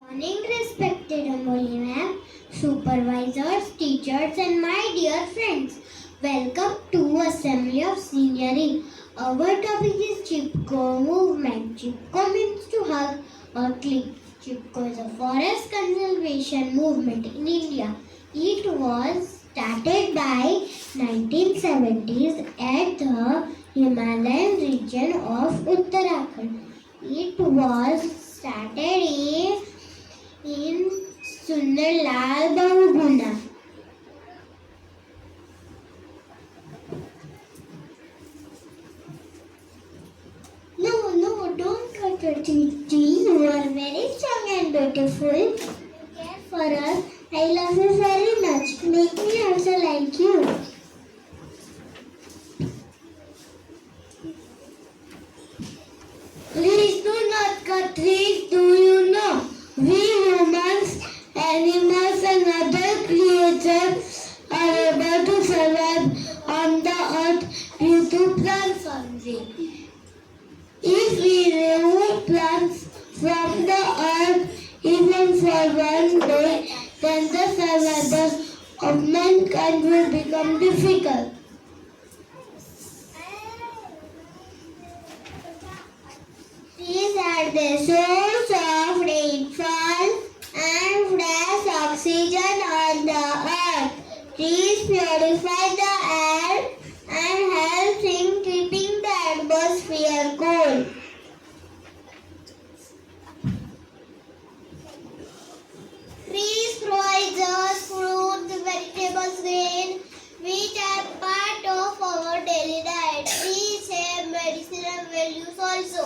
Morning, respected Amoli ma'am, supervisors, teachers, and my dear friends. Welcome to Assembly of Senior. Our topic is Chipko movement. Chipko means to hug or click. Chipko is a forest conservation movement in India. It was started by 1970s at the Himalayan region of Uttarakhand. It was started in Sunderlal Bahuguna. No, don't cut your teeth. You are very strong and beautiful. You care for us. I love you very much. Make me also like you. Please do not cut trees. Do you know? We humans, animals, and other creatures are able to survive on the earth due to plants only. If we remove plants from the earth even for one day, then the survival of mankind will become difficult. Trees are the source of rainfall and fresh oxygen on the earth. Trees purify the air and help in keeping the atmosphere cool. Trees provide us fruits, vegetables, grain, which are part of our daily diet. Trees have medicinal values also.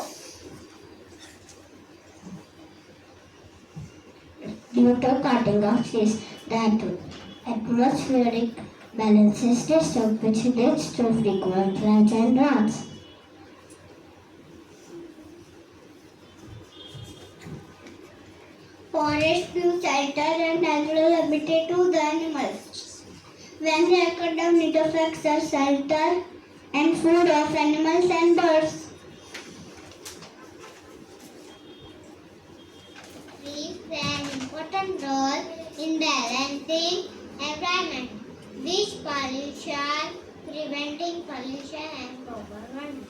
Due to cutting of trees, the atmospheric balance is disturbed, which leads to frequent floods and droughts. Forests give shelter and natural habitat to the animals. When they are cut down, it affects the shelter and food of animals and birds. Trees play an important role in balancing environment, which pollution, preventing pollution and global warming.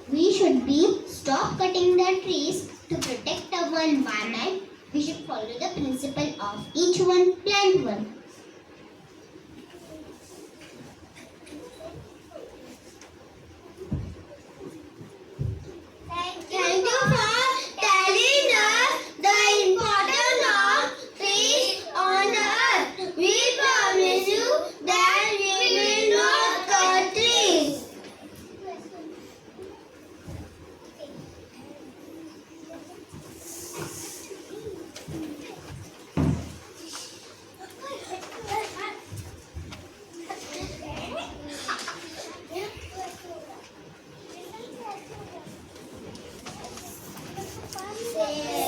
We should stop cutting the trees to protect our environment. We should follow the principle of each one plant one. Thank you for telling us the importance of trees on earth. We promise you that we will not cut trees. Yeah.